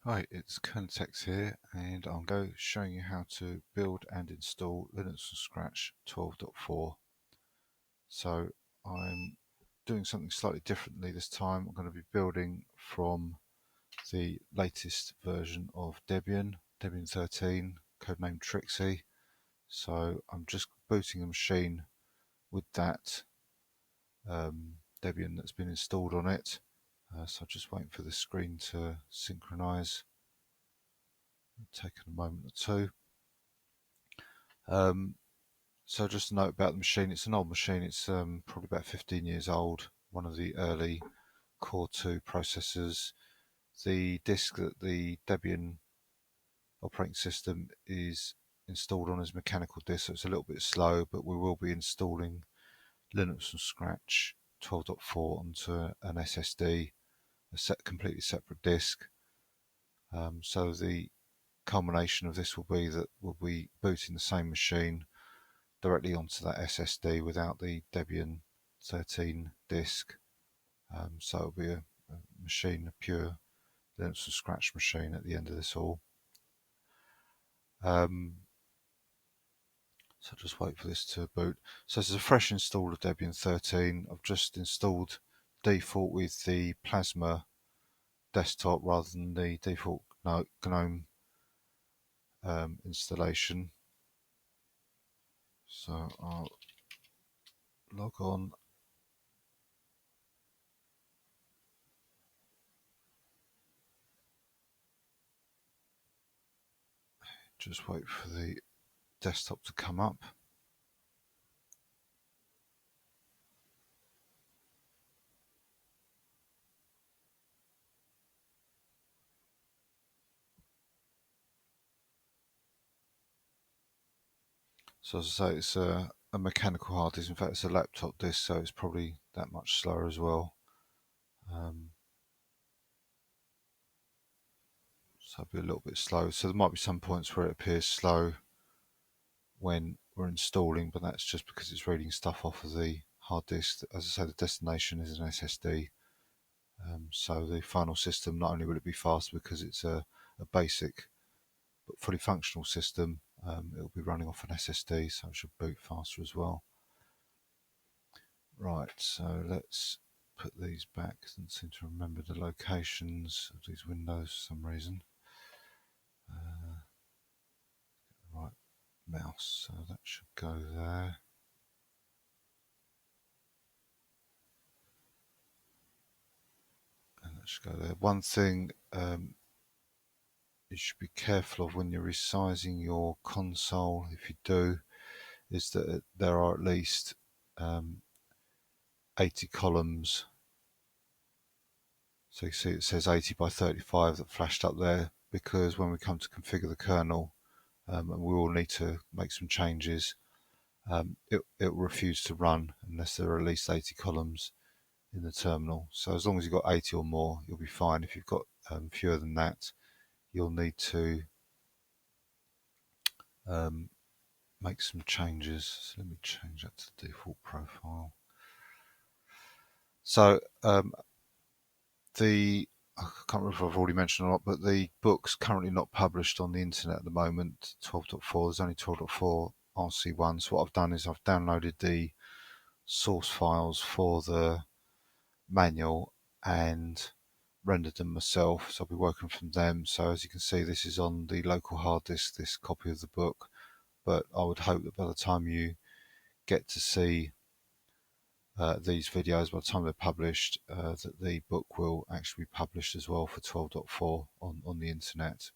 Hi, it's Kernotex here, and I'm going to showing you how to build and install Linux from scratch 12.4. So I'm doing something slightly differently this time. I'm going to be building from the latest version of Debian 13, codenamed Trixie. So I'm just booting a machine with that Debian that's been installed on it. So I'm just waiting for the screen to synchronize. Taking a moment or two. So just a note about the machine. It's an old machine. It's probably about 15 years old. One of the early Core 2 processors. The disk that the Debian operating system is installed on is mechanical disk, so it's a little bit slow, but we will be installing Linux from scratch 12.4 onto an SSD, completely separate disk. So the culmination of this will be that we'll be booting the same machine directly onto that SSD without the Debian 13 disk. So it'll be a machine, a pure Linux from scratch machine at the end of this all. So just wait for this to boot. So this is a fresh install of Debian 13. I've just installed default with the Plasma desktop rather than the default GNOME installation. So I'll log on. Just wait for the desktop to come up. So as I say, it's a mechanical hard disk. In fact, it's a laptop disk, so it's probably that much slower as well. So it'll be a little bit slow. So there might be some points where it appears slow when we're installing, but that's just because it's reading stuff off of the hard disk. As I say, the destination is an SSD. So the final system, not only will it be fast because it's a basic but fully functional system, it'll be running off an SSD, so it should boot faster as well. Right, so let's put these back. I don't seem to remember the locations of these windows for some reason. Right, mouse, so that should go there. And that should go there. One thing you should be careful of when you're resizing your console, if you do, is that there are at least 80 columns. So you see it says 80 by 35 that flashed up there, because when we come to configure the kernel, and we will need to make some changes, it will refuse to run unless there are at least 80 columns in the terminal. So as long as you've got 80 or more, you'll be fine. If you've got fewer than that, you'll need to make some changes. So let me change that to the default profile. So I can't remember if I've already mentioned or not, but the book's currently not published on the internet at the moment, 12.4. There's only 12.4 RC1. So what I've done is I've downloaded the source files for the manual and rendered them myself. So I'll be working from them. So as you can see, this is on the local hard disk, this copy of the book. But I would hope that by the time you get to see these videos, by the time they're published, that the book will actually be published as well for 12.4 on the internet.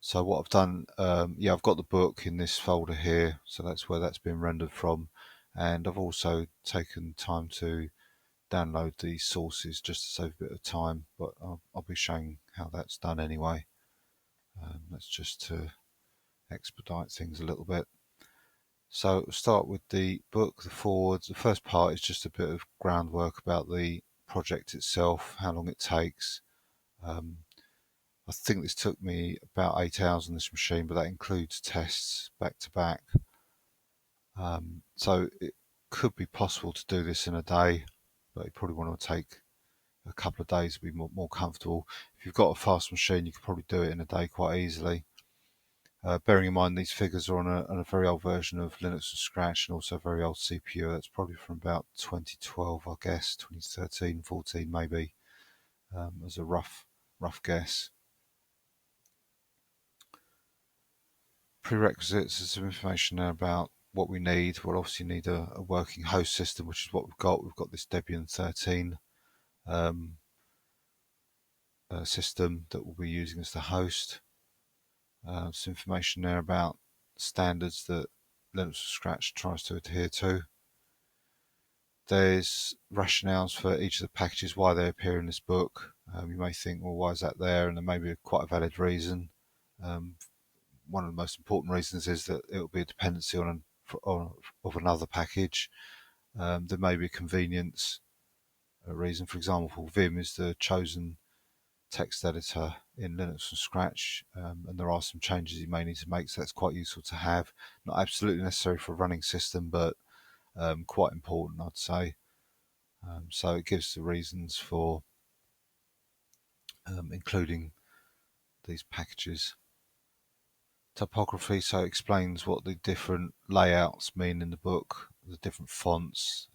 So what I've done, yeah, I've got the book in this folder here, so that's where that's been rendered from. And I've also taken time to download these sources just to save a bit of time, but I'll be showing how that's done anyway. That's just to expedite things a little bit. So we'll start with the book, the forwards. The first part is just a bit of groundwork about the project itself, how long it takes. I think this took me about 8 hours on this machine, but that includes tests back to back. So it could be possible to do this in a day, but you probably want to take a couple of days would be more comfortable. If you've got a fast machine, you could probably do it in a day quite easily. Bearing in mind these figures are on a very old version of Linux from scratch and also a very old CPU. That's probably from about 2012, I guess, 2013, 14 maybe, as a rough guess. Prerequisites, there's some information there about what we need. We'll obviously need a working host system, which is what we've got. We've got this Debian 13 system that we'll be using as the host. Some information there about standards that Linux from scratch tries to adhere to. There's rationales for each of the packages, why they appear in this book. You may think, well, why is that there? And there may be quite a valid reason. One of the most important reasons is that it will be a dependency of another package. There may be a convenience reason. For example, Vim is the chosen text editor in Linux from scratch, and there are some changes you may need to make, so that's quite useful to have. Not absolutely necessary for a running system, but quite important, I'd say. So it gives the reasons for including these packages. Typography, so it explains what the different layouts mean in the book, the different fonts,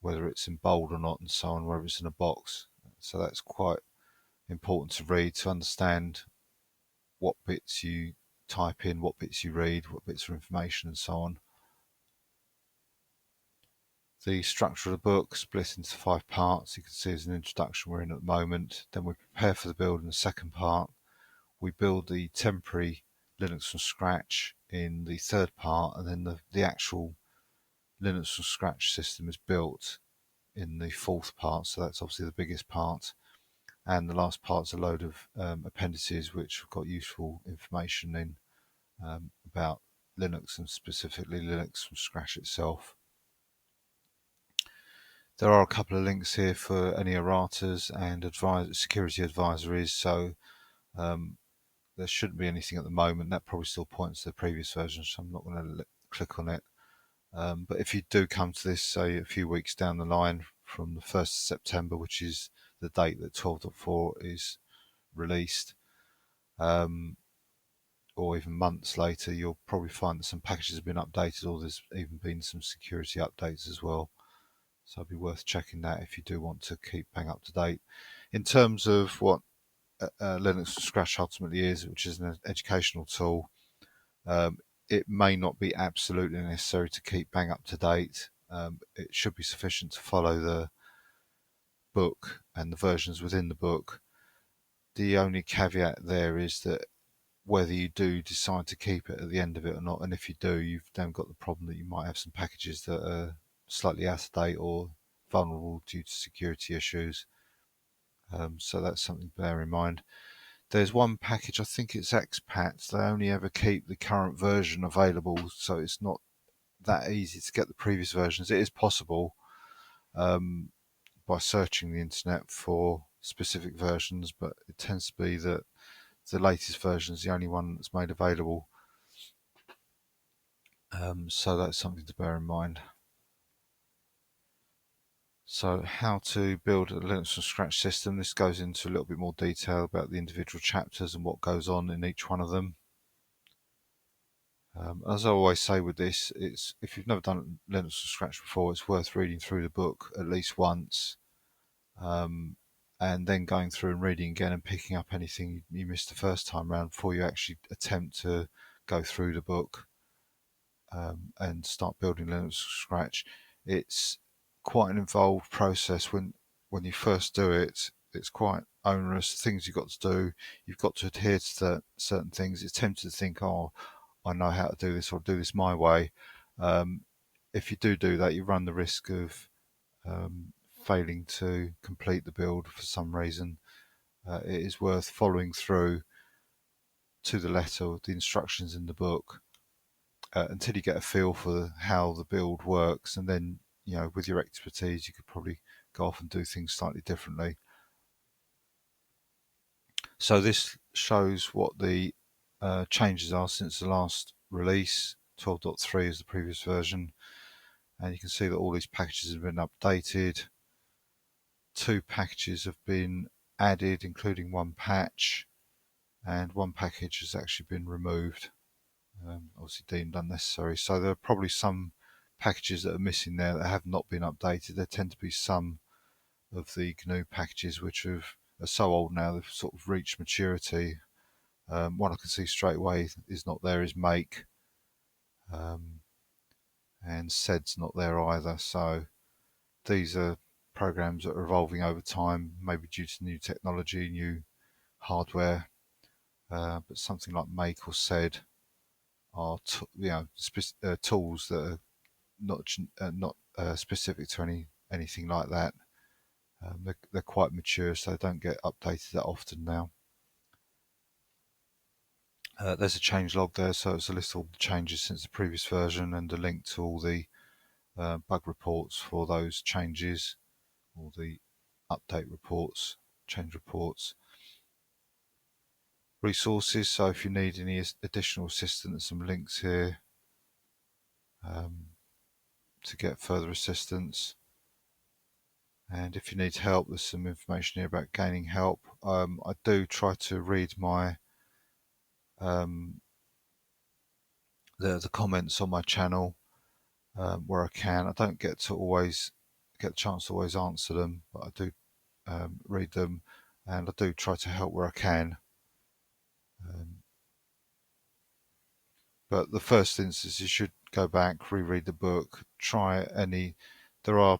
whether it's in bold or not, and so on, whether it's in a box. So that's quite important to read, to understand what bits you type in, what bits you read, what bits are information, and so on. The structure of the book split into 5 parts. You can see as an introduction we're in at the moment. Then we prepare for the build in the second part. We build the temporary Linux from scratch in the third part, and then the actual Linux from scratch system is built in the fourth part, so that's obviously the biggest part. And the last part's a load of appendices which have got useful information in about Linux, and specifically Linux from scratch itself. There are a couple of links here for any erratas and security advisories, so there shouldn't be anything at the moment. That probably still points to the previous version, so I'm not going to click on it. But if you do come to this, say, a few weeks down the line from the 1st of September, which is the date that 12.4 is released, or even months later, you'll probably find that some packages have been updated, or there's even been some security updates as well. So it'd be worth checking that if you do want to keep bang up to date. In terms of what Linux from scratch ultimately is, which is an educational tool, it may not be absolutely necessary to keep bang up to date. It should be sufficient to follow the book and the versions within the book. The only caveat there is that whether you do decide to keep it at the end of it or not, and if you do, you've then got the problem that you might have some packages that are slightly out of date or vulnerable due to security issues. So that's something to bear in mind. There's one package, I think it's expats, they only ever keep the current version available, so it's not that easy to get the previous versions. It is possible by searching the internet for specific versions, but it tends to be that the latest version is the only one that's made available. So that's something to bear in mind. So how to build a Linux from scratch system. This goes into a little bit more detail about the individual chapters and what goes on in each one of them. As I always say with this, it's if you've never done Linux from scratch before, it's worth reading through the book at least once, and then going through and reading again and picking up anything you missed the first time round before you actually attempt to go through the book and start building Linux from scratch. It's quite an involved process when you first do it. It's quite onerous, things you've got to do. You've got to adhere to certain things. It's tempting to think, oh, I know how to do this, or do this my way. If you do that, you run the risk of failing to complete the build for some reason. It is worth following through to the letter the instructions in the book until you get a feel for how the build works, and then with your expertise you could probably go off and do things slightly differently. So this shows what the changes are since the last release. 12.3 is the previous version, and you can see that all these packages have been updated. 2 packages have been added, including 1 patch, and 1 package has actually been removed, obviously deemed unnecessary. So there are probably some packages that are missing there that have not been updated. There tend to be some of the GNU packages which are so old now they've sort of reached maturity. One I can see straight away is not there is make, and sed's not there either. So these are programs that are evolving over time, maybe due to new technology, new hardware. But something like make or sed are tools that are not specific to anything like that. They're quite mature, so they don't get updated that often now. There's a changelog there, so it's a list of all the changes since the previous version and a link to all the bug reports for those changes, all the update reports, change reports. Resources, so if you need any additional assistance, some links here to get further assistance. And if you need help, there's some information here about gaining help. I do try to read my the comments on my channel where I can. I don't get to always get a chance to always answer them, but I do read them, and I do try to help where I can. But the first instance, you should go back, reread the book, try any. There are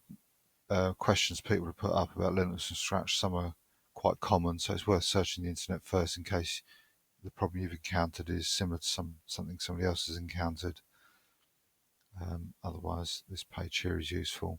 questions people have put up about Linux from scratch. Some are quite common, so it's worth searching the internet first in case the problem you've encountered is similar to something somebody else has encountered. Otherwise, this page here is useful.